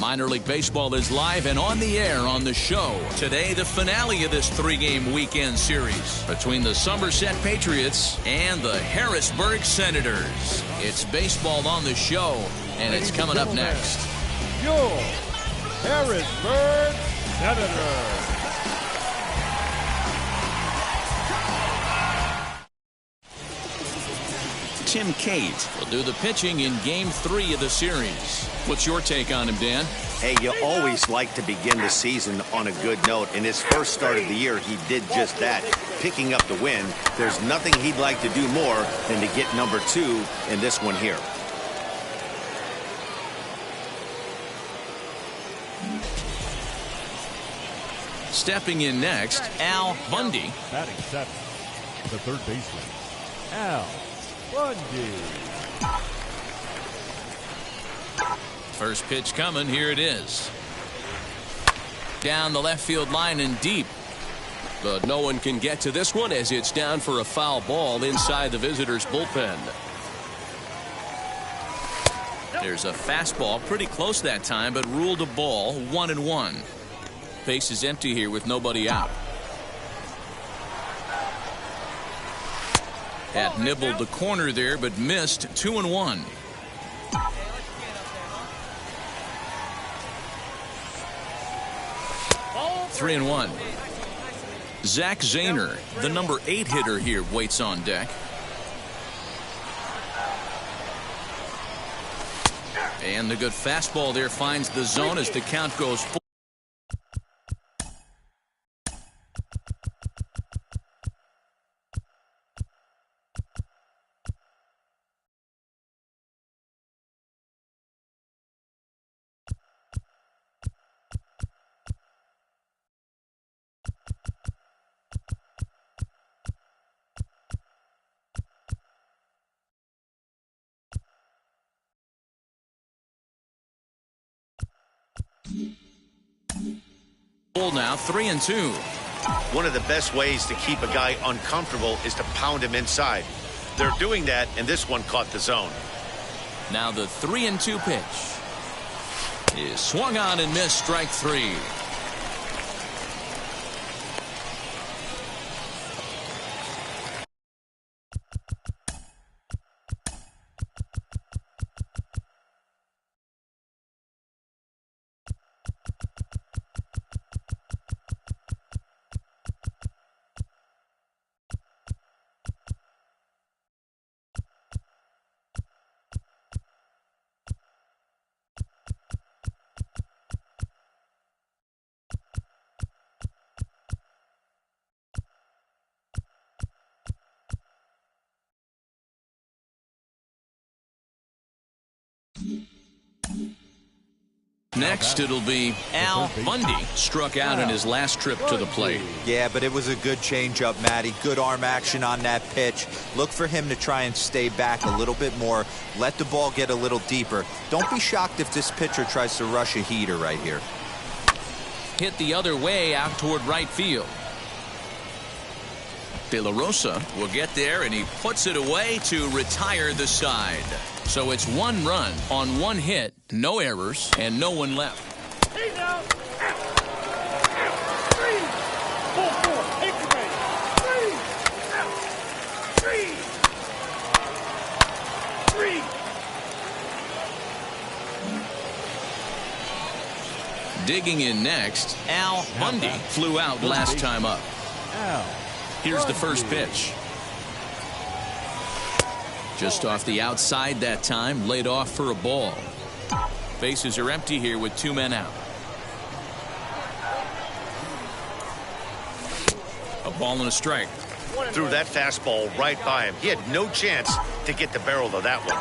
Minor League Baseball is live and on the air on the show. Today, the finale of this three-game weekend series between the Somerset Patriots and the Harrisburg Senators. It's baseball on the show, and it's coming up next. Your Harrisburg Senators. Tim Cate will do the pitching in Game 3 of the series. What's your take on him, Dan? Hey, you always like to begin the season on a good note. In his first start of the year, he did just that, picking up the win. There's nothing he'd like to do more than to get number 2 in this one here. Stepping in next, Bundy. Batting 7, the third baseman, Bundy. First pitch coming. Here it is. Down the left field line and deep. But no one can get to this one as it's down for a foul ball inside the visitors' bullpen. There's a fastball pretty close that time, but ruled a ball. 1-1. Base is empty here with nobody out. Had nibbled the corner there, but missed. 2-1. Three and 1. Zach Zahner, the number 8 hitter here, waits on deck. And the good fastball there finds the zone as the count goes 4. Now 3-2. One of the best ways to keep a guy uncomfortable is to pound him inside. They're doing that, and this one caught the zone. Now the 3-2 pitch is swung on and missed. Strike 3. Next, it'll be Bundy. Struck out in his last trip to the plate. Yeah, but it was a good changeup, Matty. Good arm action on that pitch. Look for him to try and stay back a little bit more. Let the ball get a little deeper. Don't be shocked if this pitcher tries to rush a heater right here. Hit the other way out toward right field. De La Rosa will get there, and he puts it away to retire the side. So it's 1 run on 1 hit, no errors, and no one left. He's out. 3, 4, take the base. 3. Digging in next, Bundy flew out last time up. Here's the first pitch. Just off the outside that time, laid off for a ball. Bases are empty here with 2 men out. A ball and a strike. Threw that fastball right by him. He had no chance to get the barrel of that one.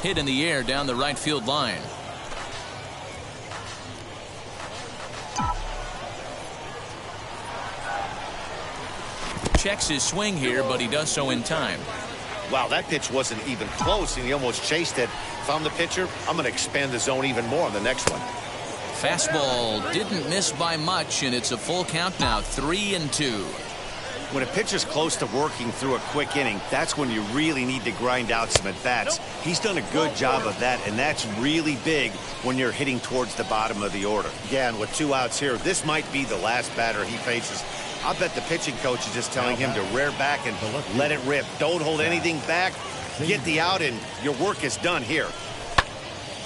Hit in the air down the right field line. Checks his swing here, but he does so in time. Wow, that pitch wasn't even close, and he almost chased it. If I'm the pitcher, I'm going to expand the zone even more on the next one. Fastball didn't miss by much, and it's a full count now, 3-2. When a pitcher's close to working through a quick inning, that's when you really need to grind out some at-bats. He's done a good job of that, and that's really big when you're hitting towards the bottom of the order. Yeah, and with 2 outs here, this might be the last batter he faces. I'll bet the pitching coach is just telling him to rear back and let it rip. Don't hold anything back. Get the out, and your work is done here.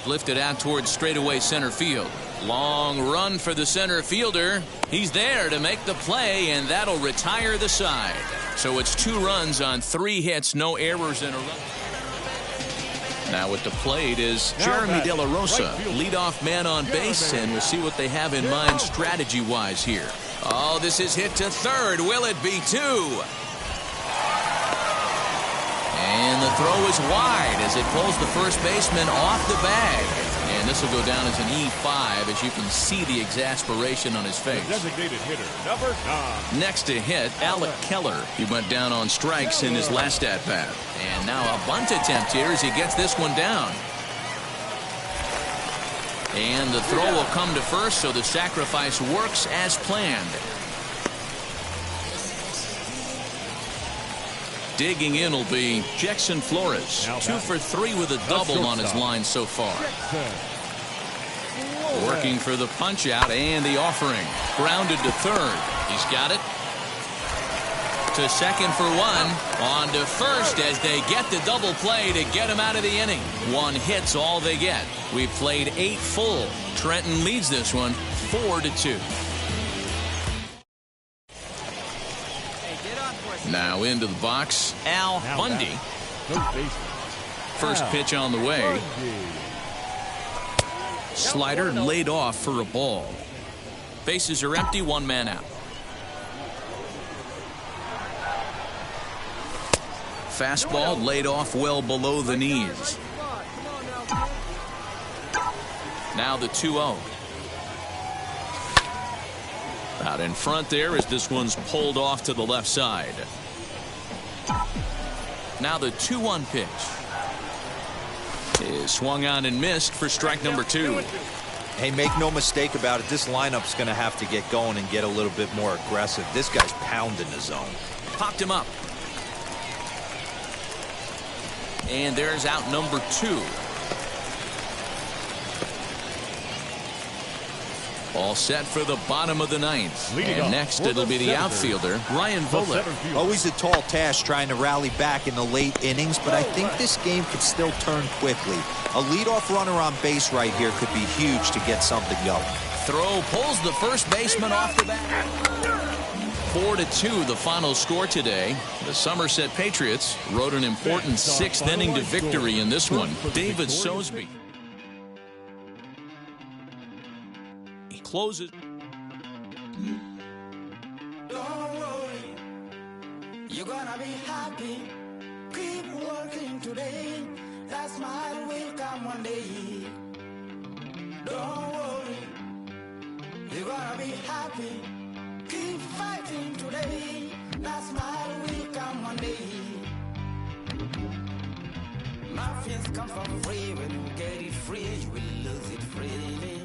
Lifted out towards straightaway center field. Long run for the center fielder. He's there to make the play, and that'll retire the side. So it's 2 runs on 3 hits, no errors in a row. Now at the plate is Jeremy De La Rosa, leadoff man on base, and we'll see what they have in mind strategy-wise here. Oh, this is hit to third. Will it be 2? And the throw is wide as it pulls the first baseman off the bag. And this will go down as an E5 as you can see the exasperation on his face. Designated hitter, number 9. Next to hit, Alec Keller. He went down on strikes in his last at-bat. And now a bunt attempt here as he gets this one down. And the throw will come to first, so the sacrifice works as planned. Digging in will be Jackson Flores. 2 for 3 with a double on his line so far. Working for the punch out and the offering. Grounded to third. He's got it. To second for 1. On to first as they get the double play to get him out of the inning. 1 hit's all they get. We played 8 full. Trenton leads this one 4-2. Now into the box, Al Bundy. First pitch on the way. Slider laid off for a ball. Bases are empty, 1 man out. Fastball laid off well below the knees. Now the 2-0. Out in front there as this one's pulled off to the left side. Now the 2-1 pitch is swung on and missed for strike number 2. Hey, make no mistake about it. This lineup's going to have to get going and get a little bit more aggressive. This guy's pounding the zone. Popped him up. And there's out number 2. All set for the bottom of the 9th. And next it'll be the outfielder, Ryan Voller. Always a tall task trying to rally back in the late innings, but I think this game could still turn quickly. A leadoff runner on base right here could be huge to get something going. Throw pulls the first baseman off the bat. 4-2 the final score today. The Somerset Patriots rode an important 6th inning to victory in this one. David Sosby closes. Don't worry, you're gonna be happy. Keep working today. That smile will come one day. Don't worry, you're gonna be happy. Keep fighting today. That smile will come one day. Nothing's come for free. When you get it free, you will lose it freely.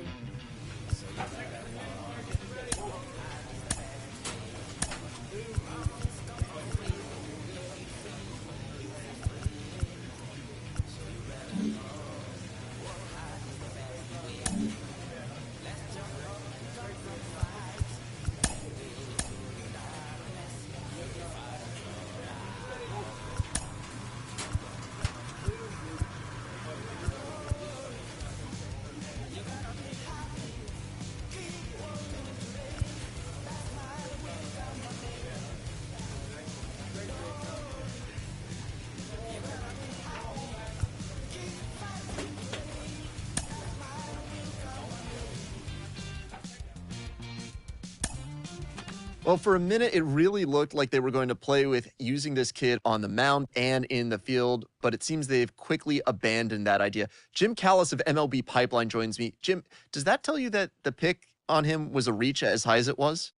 Well, for a minute, it really looked like they were going to play with using this kid on the mound and in the field, but it seems they've quickly abandoned that idea. Jim Callis of MLB Pipeline joins me. Jim, does that tell you that the pick on him was a reach as high as it was?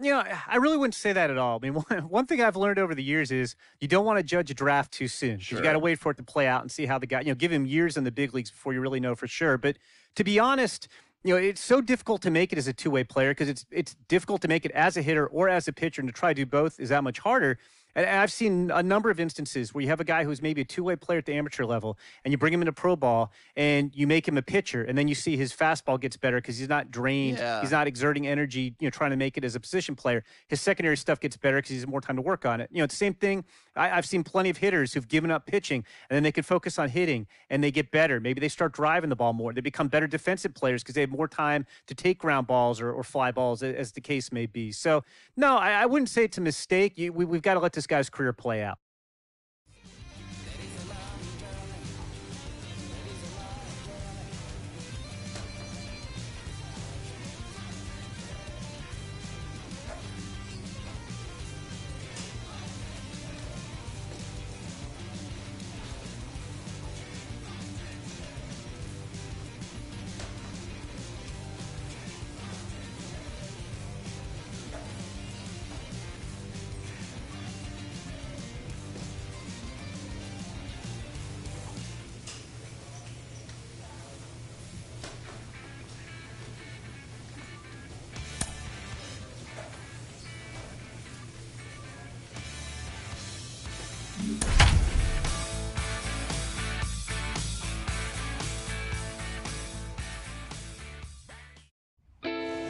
You know, I really wouldn't say that at all. I mean, one thing I've learned over the years is you don't want to judge a draft too soon. Sure. You got to wait for it to play out and see how the guy, give him years in the big leagues before you really know for sure. But to be honest, it's so difficult to make it as a two-way player because it's difficult to make it as a hitter or as a pitcher, and to try to do both is that much harder. And I've seen a number of instances where you have a guy who's maybe a two-way player at the amateur level, and you bring him into pro ball, and you make him a pitcher, and then you see his fastball gets better because he's not drained, he's not exerting energy, trying to make it as a position player. His secondary stuff gets better because he has more time to work on it. It's the same thing. I've seen plenty of hitters who've given up pitching, and then they can focus on hitting, and they get better. Maybe they start driving the ball more. They become better defensive players because they have more time to take ground balls or fly balls, as the case may be. So, no, I wouldn't say it's a mistake. We've got to let this guy's career play out.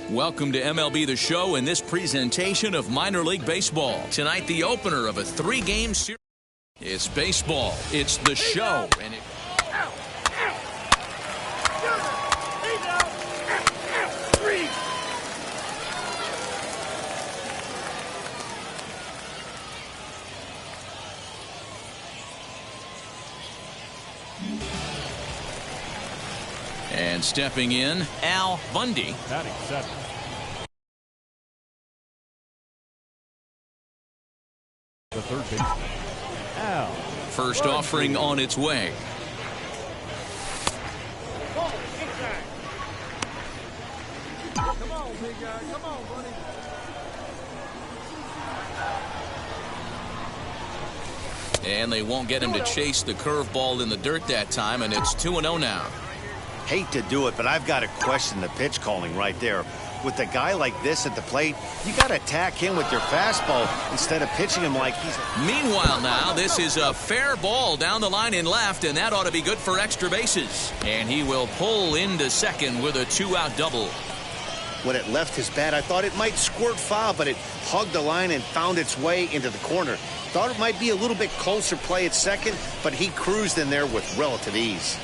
Welcome to MLB The Show and this presentation of minor league baseball. Tonight, the opener of a 3-game series. It's baseball. It's The Show. And And stepping in, Bundy. Batting 7. The third baseman, First offering on its way. Come on, big guy. Come on, buddy. And they won't get him to chase the curveball in the dirt that time, and it's 2-0 now. Hate to do it, but I've got to question the pitch calling right there. With a guy like this at the plate, you got to attack him with your fastball instead of pitching him like he's... Meanwhile now, this is a fair ball down the line in left, and that ought to be good for extra bases. And he will pull into second with a 2-out double. When it left his bat, I thought it might squirt foul, but it hugged the line and found its way into the corner. Thought it might be a little bit closer play at second, but he cruised in there with relative ease.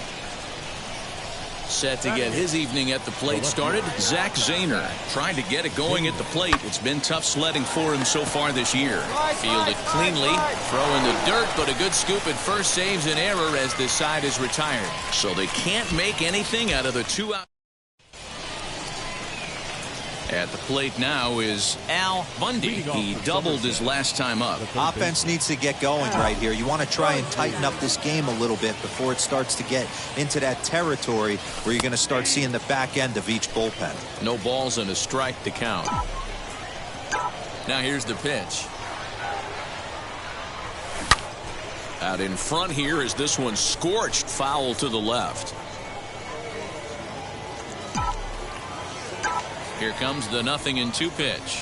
Set to get his evening at the plate started, Zach Zahner. Trying to get it going at the plate. It's been tough sledding for him so far this year. Fielded cleanly, throw in the dirt, but a good scoop at first saves an error as this side is retired. So they can't make anything out of the 2-out. At the plate now is Bundy. He doubled his last time up. Offense needs to get going right here. You want to try and tighten up this game a little bit before it starts to get into that territory where you're going to start seeing the back end of each bullpen. No balls and a strike to count. Now here's the pitch. Out in front here is this one scorched foul to the left. Here comes the 0-2 pitch.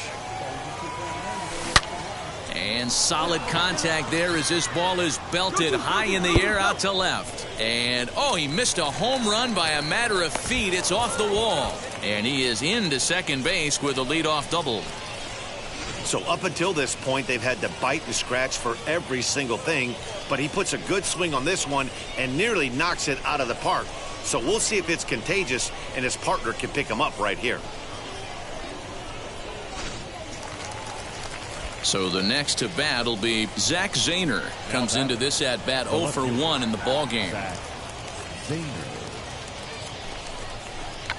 And solid contact there as this ball is belted high in the air out to left. And, he missed a home run by a matter of feet. It's off the wall. And he is into second base with a leadoff double. So up until this point, they've had to bite and scratch for every single thing. But he puts a good swing on this one and nearly knocks it out of the park. So we'll see if it's contagious and his partner can pick him up right here. So the next to bat will be Zach Zahner. Comes into this at bat 0 for 1 in the ball game.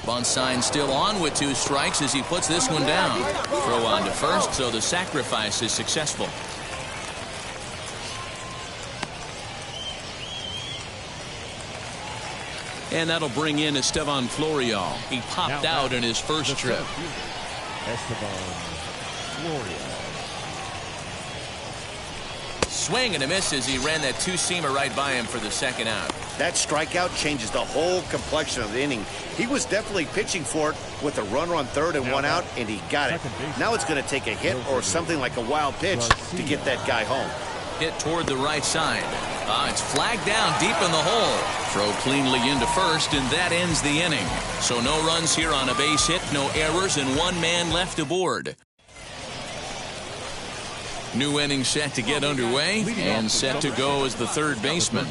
Bunt sign still on with 2 strikes as he puts this one down. Throw on to first, so the sacrifice is successful. And that'll bring in Esteban Florial. He popped out in his first trip. Esteban Florial. Swing and a miss as he ran that 2-seamer right by him for the second out. That strikeout changes the whole complexion of the inning. He was definitely pitching for it with a runner on third and one out, and he got it. Now it's going to take a hit or something like a wild pitch to get that guy home. Hit toward the right side. It's flagged down deep in the hole. Throw cleanly into first, and that ends the inning. So no runs here on a base hit, no errors, and one man left aboard. New inning set to get underway, and set to go as the third baseman,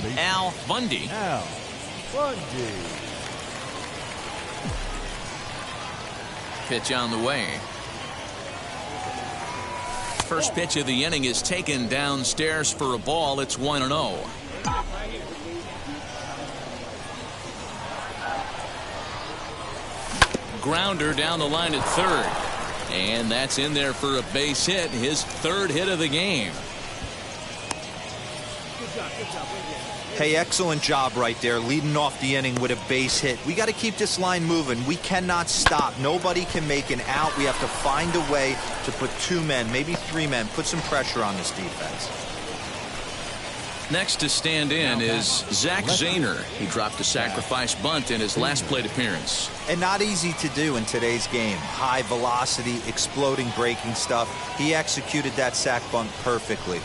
Bundy. Bundy. Pitch on the way. First pitch of the inning is taken downstairs for a ball. It's 1-0. Grounder down the line at third. And that's in there for a base hit, his third hit of the game. Hey, excellent job right there, leading off the inning with a base hit. We got to keep this line moving. We cannot stop. Nobody can make an out. We have to find a way to put 2 men, maybe 3 men, put some pressure on this defense. Next to stand in is Zach Zahner. He dropped a sacrifice bunt in his last plate appearance. And not easy to do in today's game. High velocity, exploding breaking stuff. He executed that sac bunt perfectly.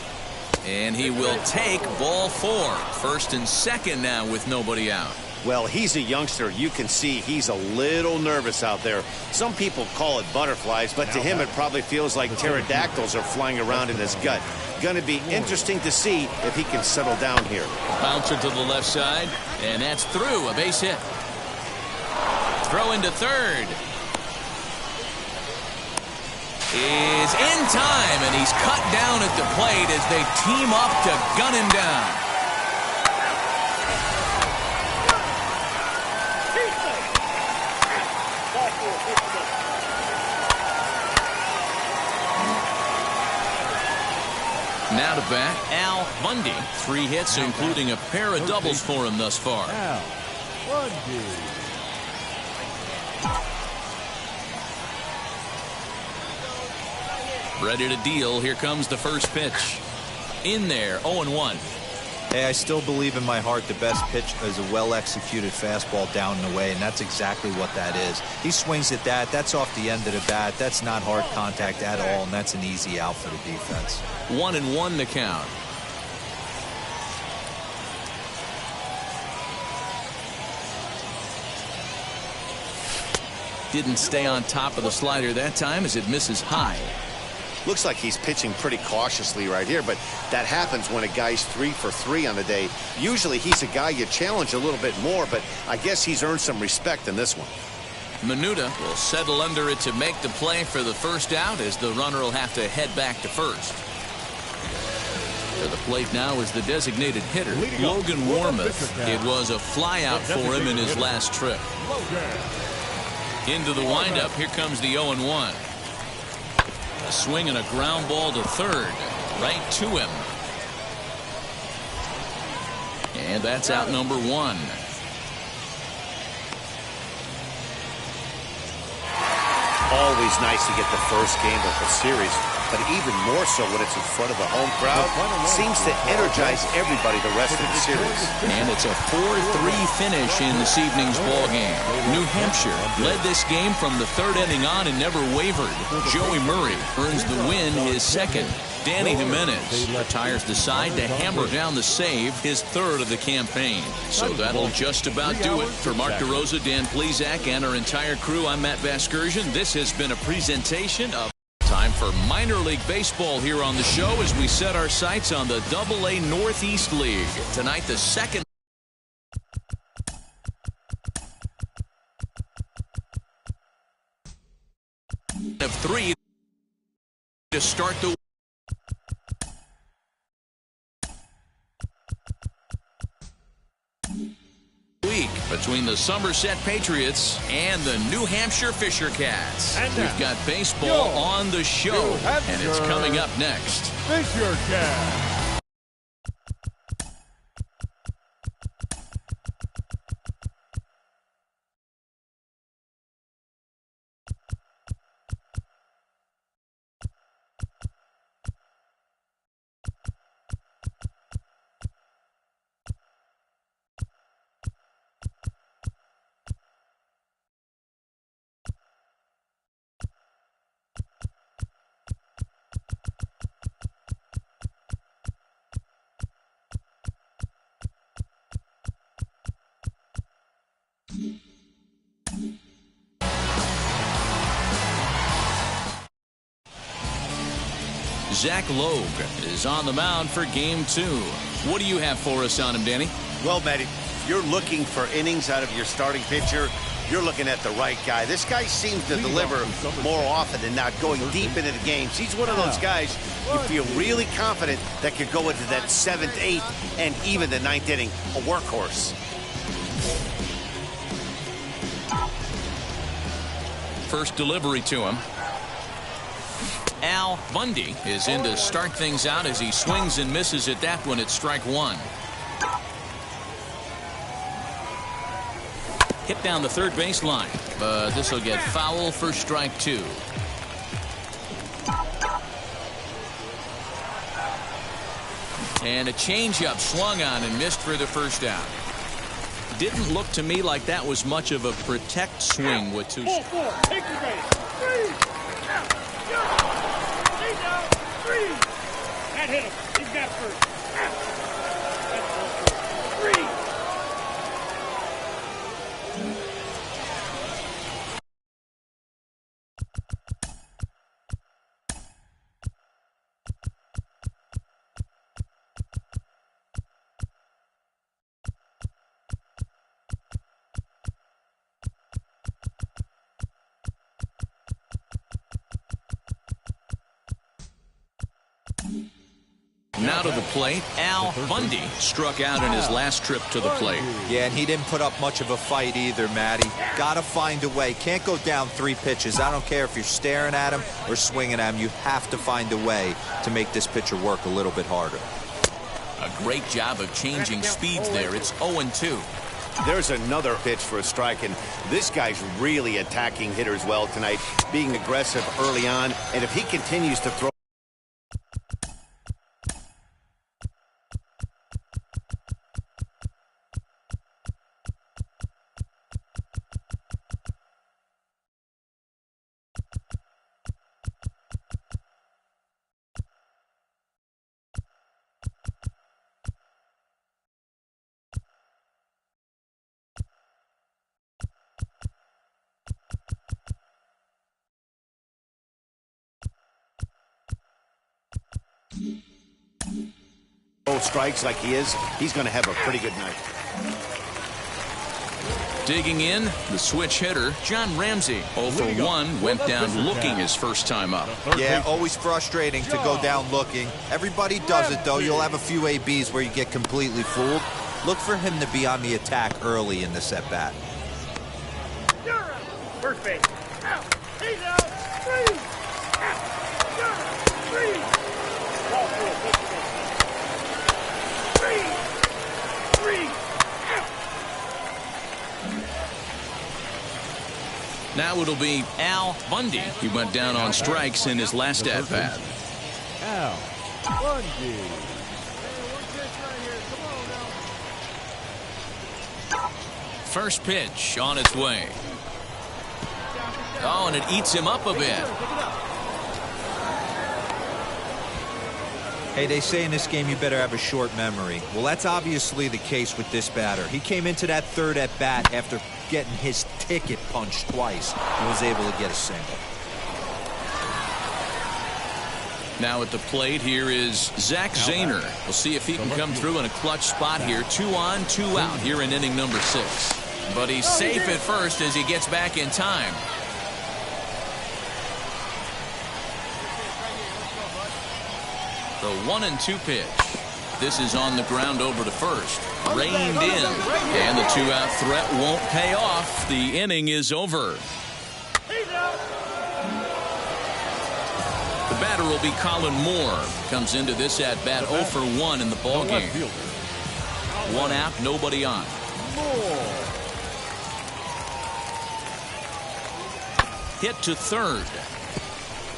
And he will take ball 4. First and second now with nobody out. Well, he's a youngster. You can see he's a little nervous out there. Some people call it butterflies, but to him it probably feels like pterodactyls are flying around in his gut. Going to be interesting to see if he can settle down here. Bouncer to the left side, and that's through. A base hit. Throw into third. Is in time, and he's cut down at the plate as they team up to gun him down. Now to bat, Bundy. 3 hits, including a pair of doubles for him thus far. Bundy. Ready to deal. Here comes the first pitch. In there, 0-1. Hey, I still believe in my heart the best pitch is a well-executed fastball down and away, and that's exactly what that is. He swings at that. That's off the end of the bat. That's not hard contact at all, and that's an easy out for the defense. 1-1 the count. Didn't stay on top of the slider that time as it misses high. Looks like he's pitching pretty cautiously right here, but that happens when a guy's 3 for 3 on the day. Usually he's a guy you challenge a little bit more, but I guess he's earned some respect in this one. Minuta will settle under it to make the play for the first out as the runner will have to head back to first. To the plate now is the designated hitter, Logan Warmoth. It was a flyout for him in his last trip. Into the windup, here comes the 0-1. A swing and a ground ball to third, right to him. And that's out number 1. Always nice to get the first game of the series, but even more so when it's in front of the home crowd. Seems to energize everybody the rest of the series. And it's a 4-3 finish in this evening's ball game. New Hampshire led this game from the third inning on and never wavered. Joey Murray earns the win, his second. Danny Jimenez retires the side to hammer down the save, his third of the campaign. So that'll just about do it. For Mark DeRosa, Dan Plesac, and our entire crew, I'm Matt Vasgersian. This has been a presentation of time for minor league baseball here on the show as we set our sights on the AA Northeast League. Tonight, the second of 3 to start the week between the Somerset Patriots and the New Hampshire Fisher Cats. We've got baseball on the show, and it's coming up next. Fisher Cats. Zach Logue is on the mound for game 2. What do you have for us on him, Danny? Well, Matty, if you're looking for innings out of your starting pitcher, you're looking at the right guy. This guy seems to deliver more often than not, going deep into the games. He's one of those guys you feel really confident that could go into that 7th, 8th, and even the 9th inning, a workhorse. First delivery to him. Al Bundy is in to start things out as he swings and misses at that one at strike 1. Hit down the third baseline, but this will get foul for strike 2. And a changeup swung on and missed for the first out. Didn't look to me like that was much of a protect swing with 2. Take the base. 3. Out. He's out. 3. That hit him. He's got first. Out. 3. Now to the plate, Al Bundy struck out in his last trip to the plate. Yeah, and he didn't put up much of a fight either, Matty. Gotta find a way. Can't go down 3 pitches. I don't care if you're staring at him or swinging at him. You have to find a way to make this pitcher work a little bit harder. A great job of changing speeds there. It's 0-2. There's another pitch for a strike, and this guy's really attacking hitters well tonight, being aggressive early on, and if he continues to throw strikes like he is, he's going to have a pretty good night. Digging in, the switch hitter, John Ramsey. 0 for 1, went down looking his first time up. Yeah, always frustrating to go down looking. Everybody does it, though. You'll have a few ABs where you get completely fooled. Look for him to be on the attack early in this at-bat. First base. Out. He's out. 3. Out. 3. Ball 4. 3. Out. Now it'll be Al Bundy. He went down on strikes in his last at-bat. Al Bundy. First pitch on its way. Oh, and it eats him up a bit. Hey, they say in this game you better have a short memory. Well, that's obviously the case with this batter. He came into that third at-bat after getting his ticket punched twice and was able to get a single. Now at the plate, here is Zach Zahner. We'll see if he can come through in a clutch spot here. 2 on, 2 out here in inning number 6. But he's safe at first as he gets back in time. The 1-2 pitch. This is on the ground over to first. Reined in. And the 2-out threat won't pay off. The inning is over. The batter will be Colin Moore. Comes into this at-bat 0 for 1 in the ballgame. 1 out, nobody on. Hit to third.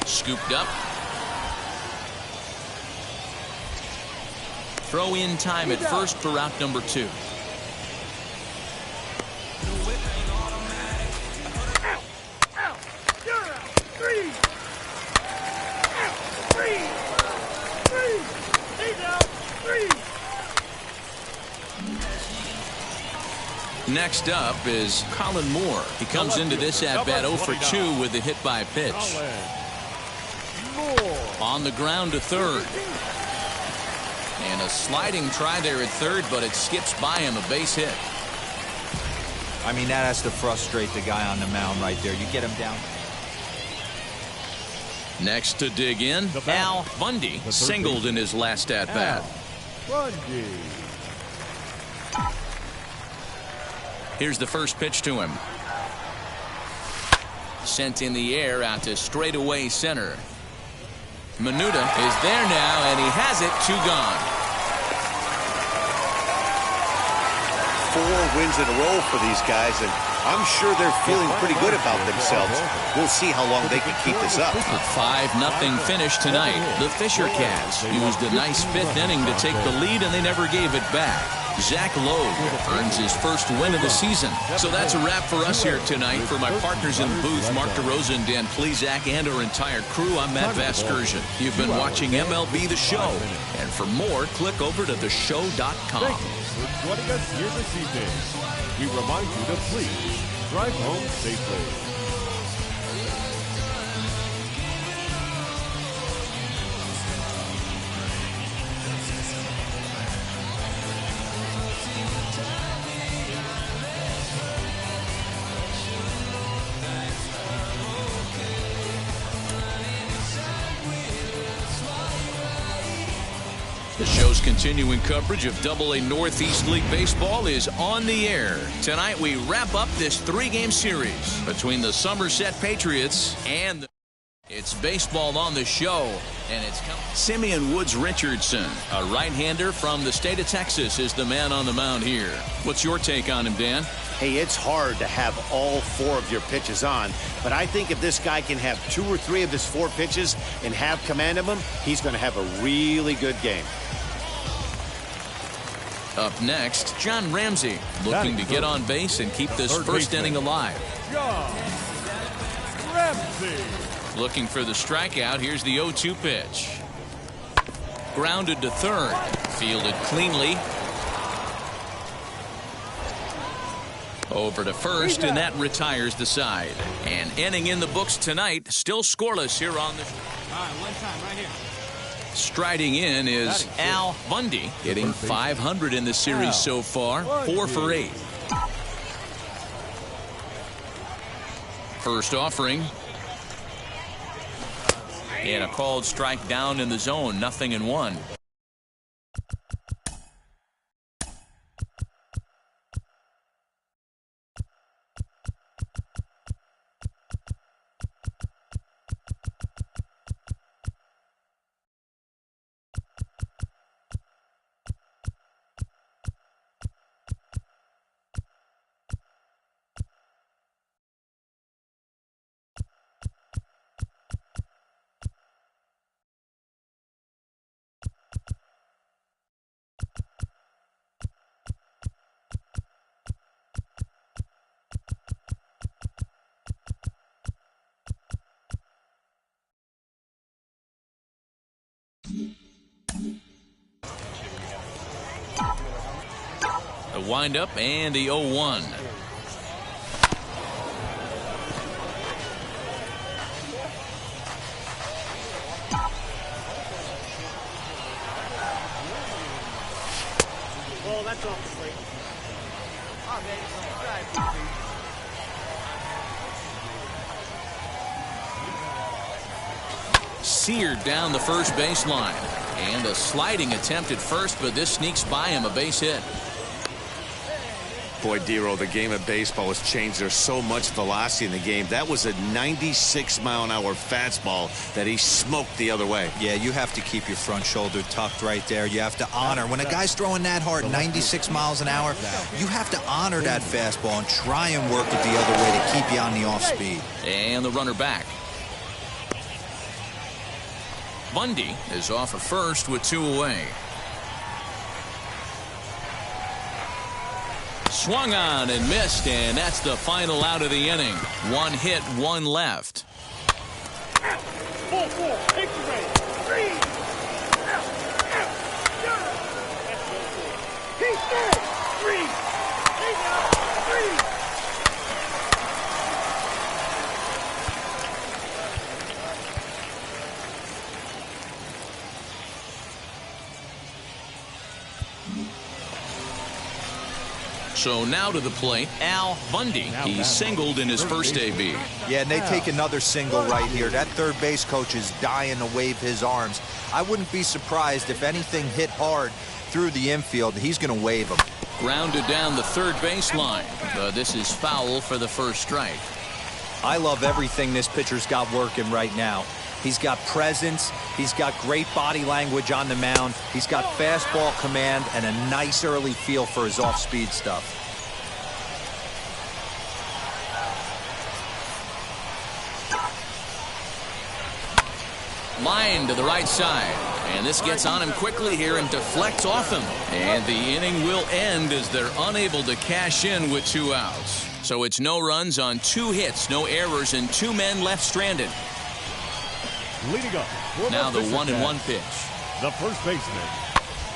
Scooped up. Throw in time at first for out number 2. Next up is Colin Moore. He comes into this at-bat 0 for 2 with a hit by pitch. Moore. On the ground to third. And a sliding try there at third, but it skips by him, a base hit. I mean, that has to frustrate the guy on the mound right there. You get him down. Next to dig in, Al Bundy singled in his last at-bat. Bundy. Here's the first pitch to him. Sent in the air out to straightaway center. Minuta is there now, and he has it. 2 gone. 4 wins in a row for these guys, and I'm sure they're feeling pretty good about themselves. We'll see how long they can keep this up. A 5-0 finish tonight. The Fisher Cats used a nice 5th inning to take the lead, and they never gave it back. Zach Logue earns his first win of the season. So that's a wrap for us here tonight. For my partners in the booth, Mark DeRosa and Dan Plesac, and our entire crew, I'm Matt Vasgersian. You've been watching MLB The Show. And for more, click over to theshow.com. Thank you for joining us here this evening. We remind you to please drive home safely. The show's continuing coverage of AA Northeast League Baseball is on the air. Tonight we wrap up this 3-game series between the Somerset Patriots and it's baseball on the show, and it's Simeon Woods Richardson, a right-hander from the state of Texas, is the man on the mound here. What's your take on him, Dan? Hey, it's hard to have all 4 of your pitches on, but I think if this guy can have 2 or 3 of his 4 pitches and have command of them, he's going to have a really good game. Up next, John Ramsey, looking to get on base and keep this first inning alive. John Ramsey. Looking for the strikeout. Here's the 0-2 pitch. Grounded to third. Fielded cleanly. Over to first, and that retires the side. An inning in the books tonight. Still scoreless here on the... All right, one time right here. Striding in is Al Bundy, hitting 500 in the series so far, 4 for 8. First offering. And a called strike down in the zone, 0-1. The windup and the 0-1. Well, that's off the plate. Seared down the first baseline. And a sliding attempt at first, but this sneaks by him, a base hit. Boy, Dero, the game of baseball has changed. There's so much velocity in the game. That was a 96-mile-an-hour fastball that he smoked the other way. Yeah, you have to keep your front shoulder tucked right there. You have to honor. When a guy's throwing that hard, 96 miles an hour, you have to honor that fastball and try and work it the other way to keep you on the off speed. And the runner back. Bundy is off of first with 2 away. Swung on and missed, and that's the final out of the inning. 1 hit, 1 left. 4, take the rain. 3. He's there. 3. He's out. 3. So now to the plate, Bundy. He singled in his first AB. Yeah, and they take another single right here. That third base coach is dying to wave his arms. I wouldn't be surprised if anything hit hard through the infield. He's going to wave them. Grounded down the third baseline. But this is foul for the first strike. I love everything this pitcher's got working right now. He's got presence. He's got great body language on the mound. He's got fastball command and a nice early feel for his off-speed stuff. Line to the right side. And this gets on him quickly here and deflects off him. And the inning will end as they're unable to cash in with 2 outs. So it's no runs on 2 hits, no errors, and 2 men left stranded. Leading up. Now the 1-1 pitch. The first baseman.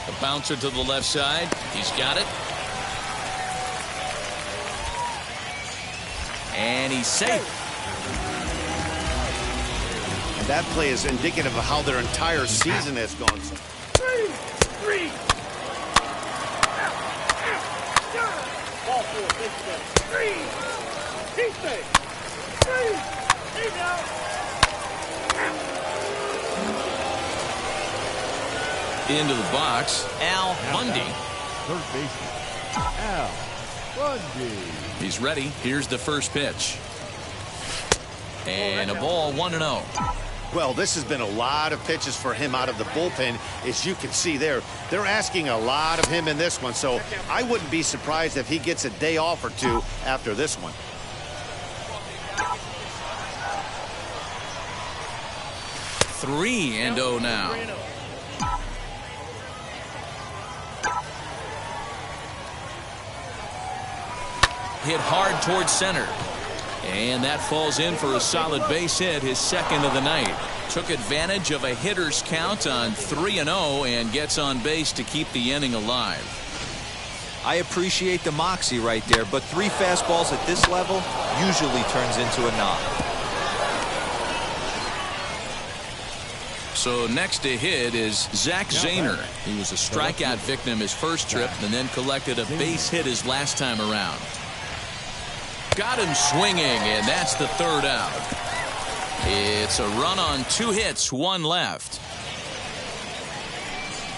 The bouncer to the left side. He's got it. And he's safe. And that play is indicative of how their entire season has gone. 3. Ball 4, 3. He's safe. 3. He's out. Into the box, Bundy. Third baseman, Bundy. He's ready. Here's the first pitch. And a ball, 1-0. Well, this has been a lot of pitches for him out of the bullpen. As you can see there, they're asking a lot of him in this one. So I wouldn't be surprised if he gets a day off or 2 after this one. Three and 0 now. Hit hard towards center. And that falls in for a solid base hit, his second of the night. Took advantage of a hitter's count on 3-0 and gets on base to keep the inning alive. I appreciate the moxie right there, but 3 fastballs at this level usually turns into a knock. So next to hit is Zach Zahner. He was a strikeout victim his first trip and then collected a base hit his last time around. Got him swinging, and that's the third out. It's a run on 2 hits, 1 left.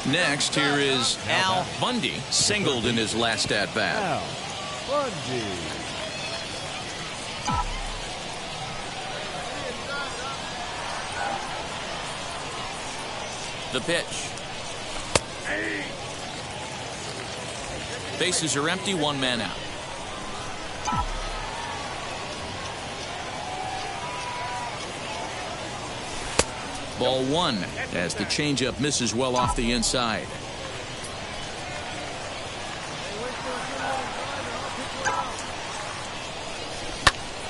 Next, here is Bundy, singled in his last at-bat. Bundy. The pitch. Bases are empty, 1 man out. Ball 1 as the changeup misses well off the inside.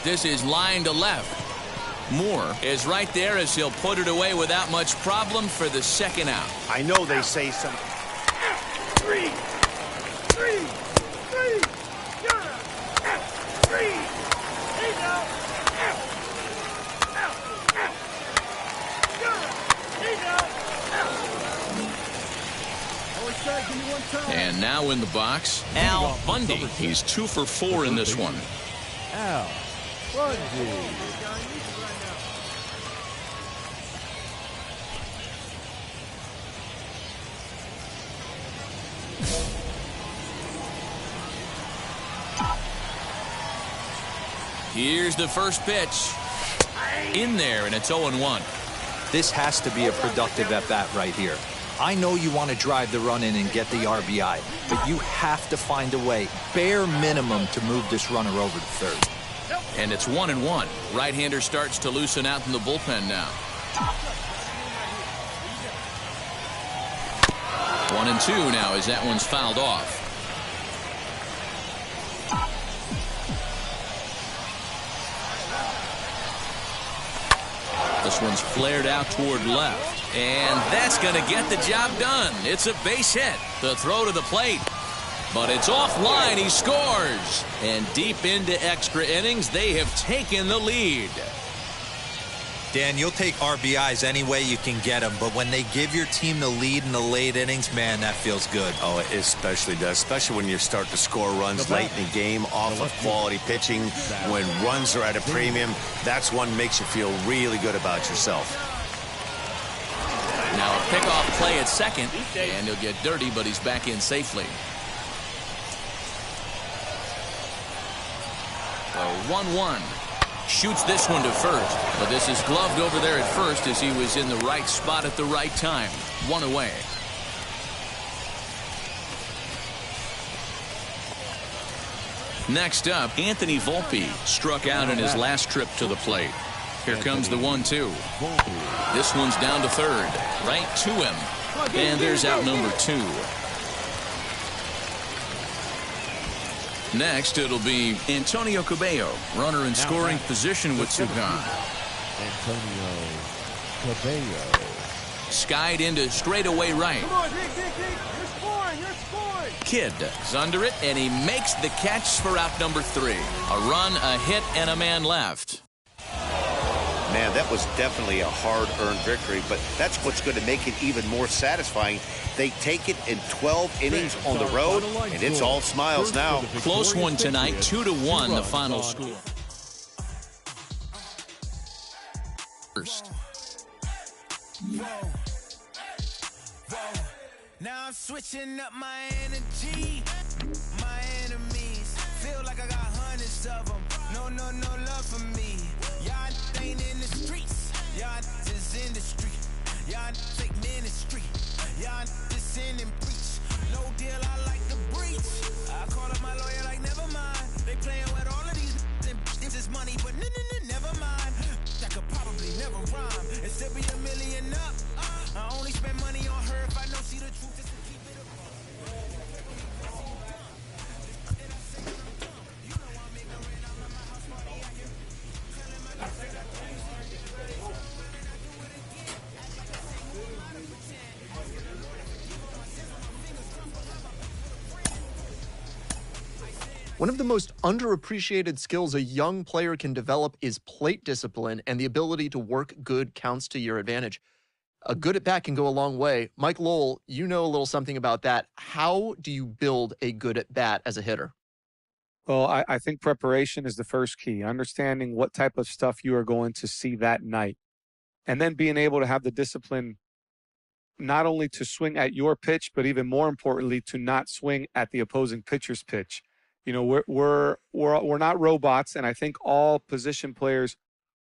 This is line to left. Moore is right there as he'll put it away without much problem for the second out. I know they say something. 3. 3. 3. 3. He's out. And now in the box, Bundy. He's 2 for 4 in this one. Bundy. Here's the first pitch. In there, and it's 0-1. This has to be a productive at-bat right here. I know you want to drive the run in and get the RBI, but you have to find a way, bare minimum, to move this runner over to third. And it's 1-1. Right-hander starts to loosen out in the bullpen now. 1-2 now as that one's fouled off. This one's flared out toward left. And that's going to get the job done. It's a base hit. The throw to the plate. But it's offline. He scores. And deep into extra innings, they have taken the lead. Dan, you'll take RBIs any way you can get them, but when they give your team the lead in the late innings, man, that feels good. Oh, it especially does, especially when you start to score runs late in the game off of quality pitching. When runs are at a premium, that's one makes you feel really good about yourself. Now a pickoff play at second, and he'll get dirty, but he's back in safely. The 1-1. Shoots this one to first, but this is gloved over there at first as he was in the right spot at the right time. One away. Next up, Anthony Volpe struck out in his last trip to the plate. Here comes the 1-2. This one's down to third, right to him. And there's out number 2. Next, it'll be Antonio Cabello, runner in scoring position with Sugan. Antonio Cabello. Skied into straightaway right. Come on, Dick. You're scoring. Kidd is under it, and he makes the catch for out number 3. A run, a hit, and a man left. Man, that was definitely a hard-earned victory, but that's what's going to make it even more satisfying. They take it in 12 innings on the road, and it's all smiles now. Close one tonight, 2-1 the final score. First. Now I'm switching up my energy. My enemies feel like I got hundreds of them. No love for me. Y'all ain't in the streets. Y'all just in the street. Y'all take ministry. Y'all just sin and preach. No deal, I like the breach. I call up my lawyer like, never mind. They playing with all of these and this is money, but never mind. That could probably never rhyme. And still be $1 million up. I only spend money on her if I know she the truth is to keep it up. One of the most underappreciated skills a young player can develop is plate discipline and the ability to work good counts to your advantage. A good at-bat can go a long way. Mike Lowell, you know a little something about that. How do you build a good at-bat as a hitter? Well, I think preparation is the first key. Understanding what type of stuff you are going to see that night. And then being able to have the discipline not only to swing at your pitch, but even more importantly, to not swing at the opposing pitcher's pitch. You know, we're not robots, and I think all position players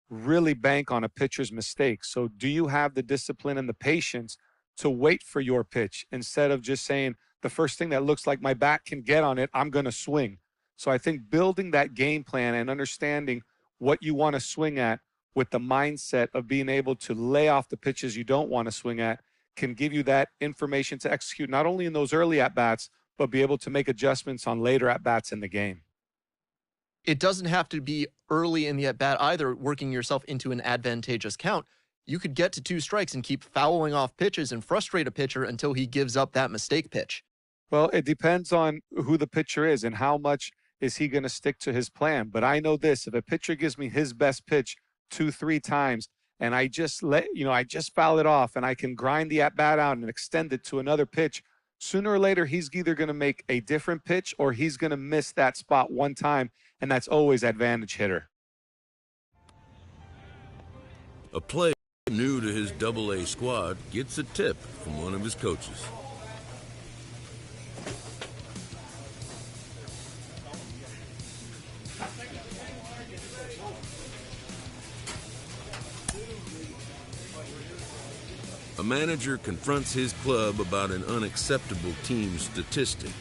really bank on a pitcher's mistake. So do you have the discipline and the patience to wait for your pitch instead of just saying the first thing that looks like my bat can get on it, I'm going to swing. So I think building that game plan and understanding what you want to swing at with the mindset of being able to lay off the pitches you don't want to swing at can give you that information to execute not only in those early at-bats, but be able to make adjustments on later at-bats in the game. It doesn't have to be early in the at-bat either, working yourself into an advantageous count. You could get to 2 strikes and keep fouling off pitches and frustrate a pitcher until he gives up that mistake pitch. Well, it depends on who the pitcher is and how much is he going to stick to his plan. But I know this, if a pitcher gives me his best pitch 2-3 times and I just foul it off and I can grind the at-bat out and extend it to another pitch, sooner or later he's either going to make a different pitch or he's going to miss that spot one time, and that's always advantage hitter. A player new to his AA squad gets a tip from one of his coaches. A manager confronts his club about an unacceptable team statistic.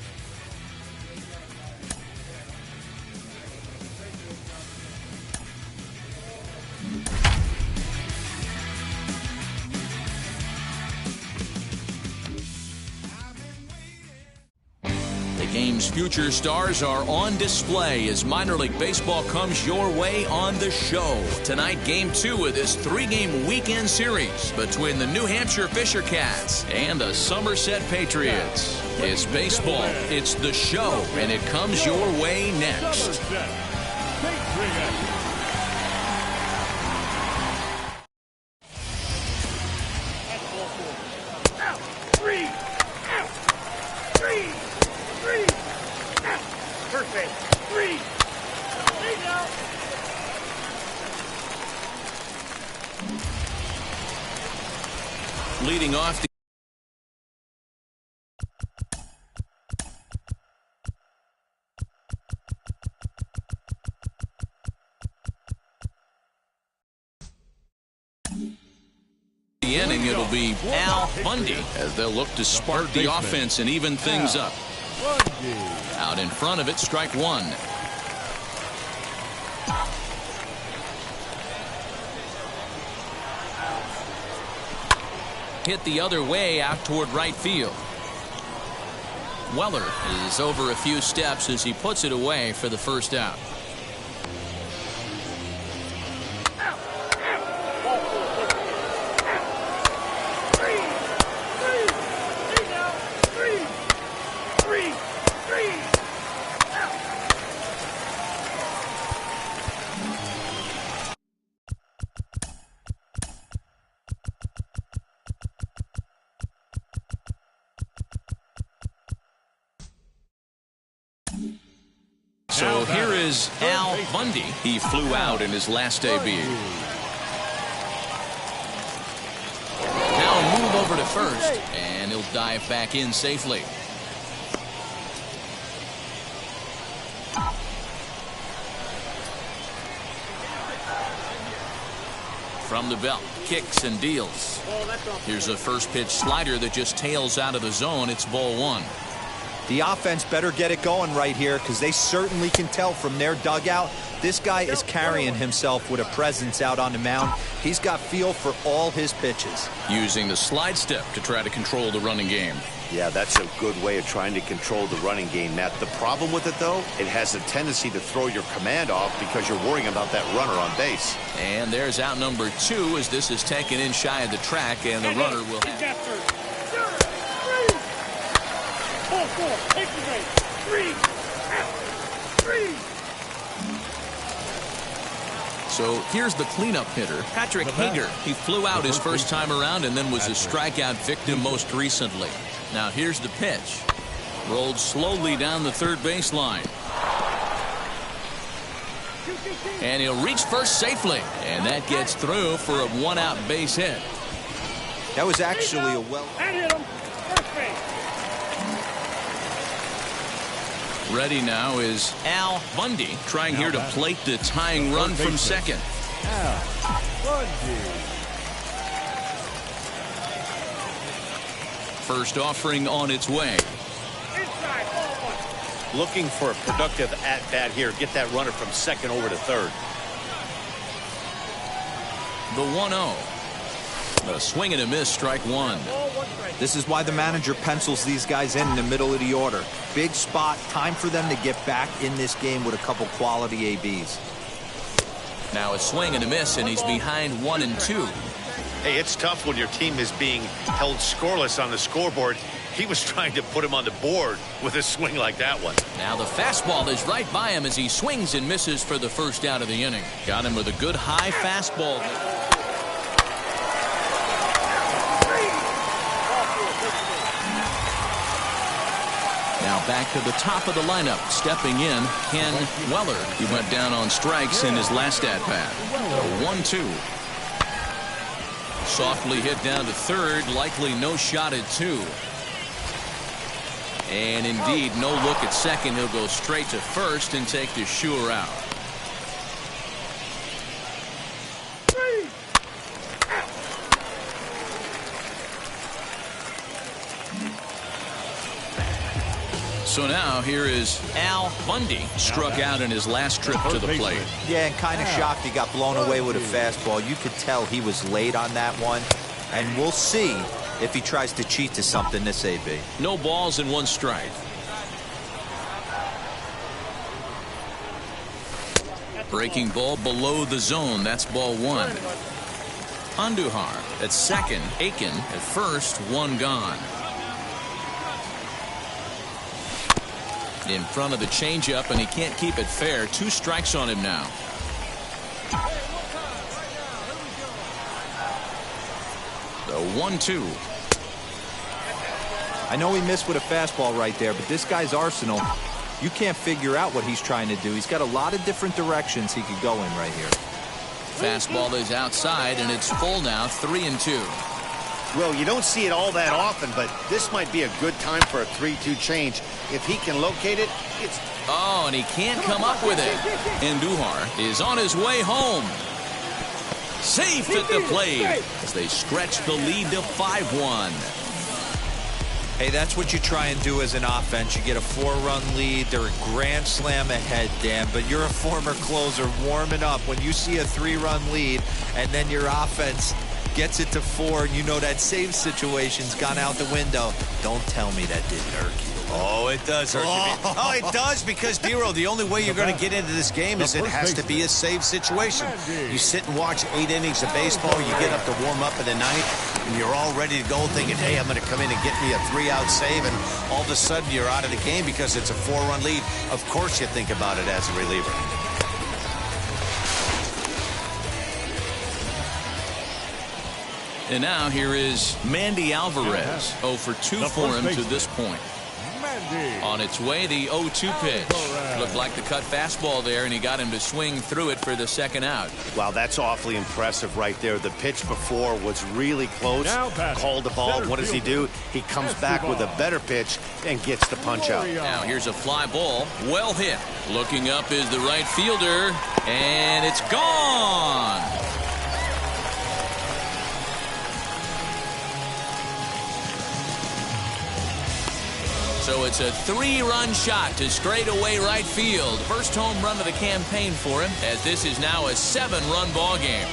The game's future stars are on display as minor league baseball comes your way on the show. Tonight, game 2 of this 3-game weekend series between the New Hampshire Fisher Cats and the Somerset Patriots. It's baseball, it's the show, and it comes your way next. Somerset Patriots. leading off the inning. It'll be Al Bundy as they'll look to spark the offense and even things up. Out in front of it, strike one. Hit the other way out toward right field. Weller is over a few steps as he puts it away for the first out. So here is Al Bundy. He flew out in his last debut. Now move over to first, and he'll dive back in safely. From the belt, kicks and deals. Here's a first pitch slider that just tails out of the zone. It's ball one. The offense better get it going right here because they certainly can tell from their dugout this guy is carrying himself with a presence out on the mound. He's got feel for all his pitches. Using the slide step to try to control the running game. Yeah, that's a good way of trying to control the running game, Matt. The problem with it, though, it has a tendency to throw your command off because you're worrying about that runner on base. And there's out number two as this is taken in shy of the track, and the runner will have... Take the base. Three. So here's the cleanup hitter, Patrick Hager. He flew out his first time around and then was a strikeout victim most recently. Now here's the pitch. Rolled slowly down the third baseline. And he'll reach first safely. And that gets through for a one-out base hit. That was actually a well... That hit him. First base. Ready now is Al Bundy, trying here to plate the tying run from second. First offering on its way. Looking for a productive at-bat here. Get that runner from second over to third. The 1-0. A swing and a miss, strike one. This is why the manager pencils these guys in the middle of the order. Big spot, time for them to get back in this game with a couple quality ABs. Now a swing and a miss, and he's behind 1-2. Hey, it's tough when your team is being held scoreless on the scoreboard. He was trying to put him on the board with a swing like that one. Now the fastball is right by him as he swings and misses for the first out of the inning. Got him with a good high fastball. Now back to the top of the lineup, stepping in, Ken Weller. He went down on strikes in his last at-bat. 1-2. Softly hit down to third, likely no shot at two. And indeed, no look at second. He'll go straight to first and take the sure out. So now here is Al Bundy, struck out in his last trip to the plate. Yeah, and kind of shocked he got blown away with a fastball. You could tell he was late on that one. And we'll see if he tries to cheat to something this AB. No balls and one strike. Breaking ball below the zone. That's ball one. Andujar at second. Aiken at first. One gone. In front of the changeup, and he can't keep it fair. Two strikes on him now. The 1-2. I know he missed with a fastball right there, but this guy's arsenal, you can't figure out what he's trying to do. He's got a lot of different directions he could go in right here. Fastball is outside, and it's full now, 3-2. Well, you don't see it all that often, but this might be a good time for a 3-2 change. If he can locate it, it's... Oh, and he can't come up with it. And Duhar is on his way home. Safe at the plate as they stretch the lead to 5-1. Hey, that's what you try and do as an offense. You get a 4-run lead. They're a grand slam ahead, Dan, but you're a former closer warming up. When you see a 3-run lead and then your offense gets it to 4 and you know that save situation's gone out the window, don't tell me that didn't irk you. Oh, it does hurt you. Oh, it does, because, Dero, the only way you're going to get into this game is it has to be a save situation. You sit and watch 8 innings of baseball, you get up to warm up in the ninth, and you're all ready to go thinking, hey, I'm going to come in and get me a 3-out save, and all of a sudden you're out of the game because it's a 4-run lead. Of course you think about it as a reliever. And now here is Mandy Alvarez. 0 for 2 for him to this point. On its way, the 0-2 pitch. Looked like the cut fastball there, and he got him to swing through it for the second out. Wow, that's awfully impressive right there. The pitch before was really close. Called the ball. What does he do? He comes back with a better pitch and gets the punch out. Now here's a fly ball. Well hit. Looking up is the right fielder, and it's gone. So it's a 3-run shot to straightaway right field. First home run of the campaign for him, as this is now a 7-run ball game.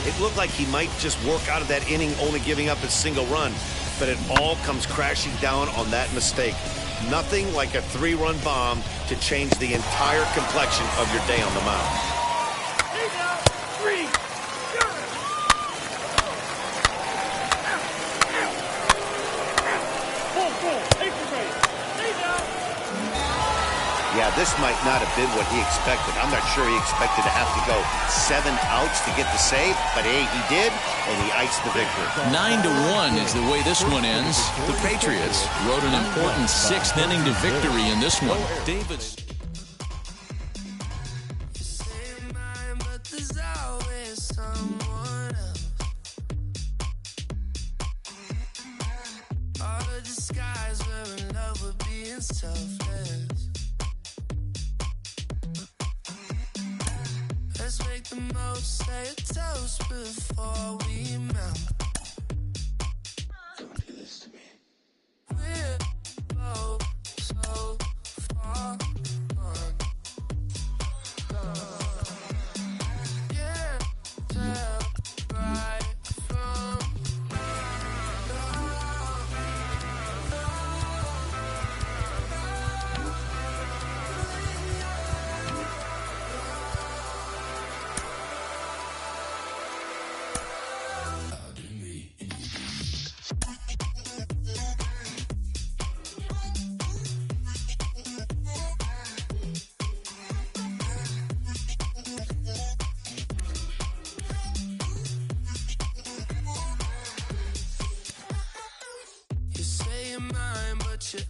It looked like he might just work out of that inning only giving up a single run, but it all comes crashing down on that mistake. Nothing like a 3-run bomb to change the entire complexion of your day on the mound. Yeah, this might not have been what he expected. I'm not sure he expected to have to go 7 outs to get the save, but hey, he did, and he iced the victory. 9-1 is the way this one ends. The Patriots rode an important 6th inning to victory in this one. Davis. Say a toast before we melt. Look at this to me. We're both so far gone. Can't tell right from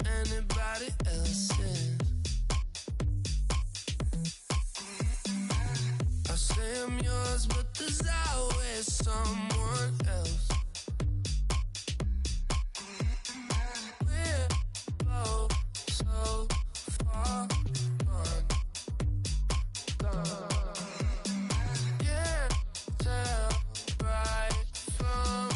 anybody else's. I say I'm yours, but there's always someone else. We're both so far gone. Can't tell right from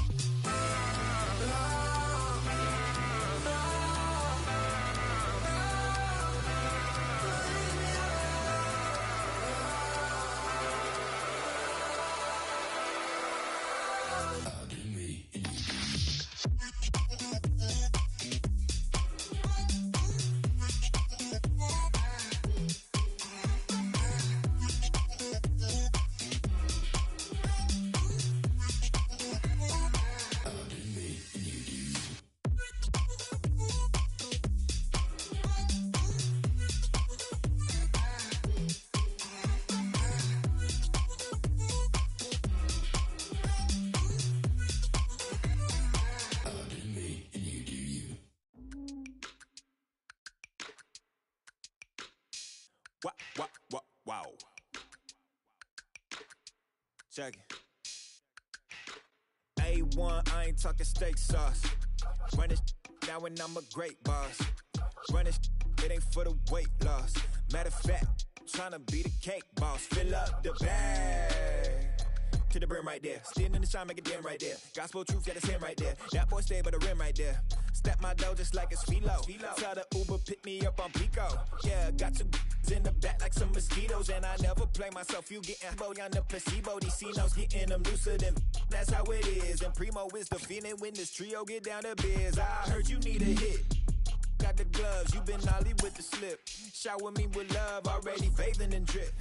Wow. Check it. A1, I ain't talking steak sauce. Run this now and I'm a great boss. Run this, it ain't for the weight loss. Matter of fact, tryna be the cake boss. Fill up the bag to the brim right there. Standing in the shine, make it dim right there. Gospel truth, yeah, that's him right there. That boy stay by the rim right there. Step my dough just like it's philo. Tell the Uber, pick me up on Pico. Yeah, got some in the back like some mosquitoes. And I never play myself, you getting boy on the placebo. These C-notes getting them looser than that's how it is. And Primo is the feeling when this trio get down to biz. I heard you need a hit. Got the gloves, you been Ollie with the slip. Shower me with love, already bathing in drip.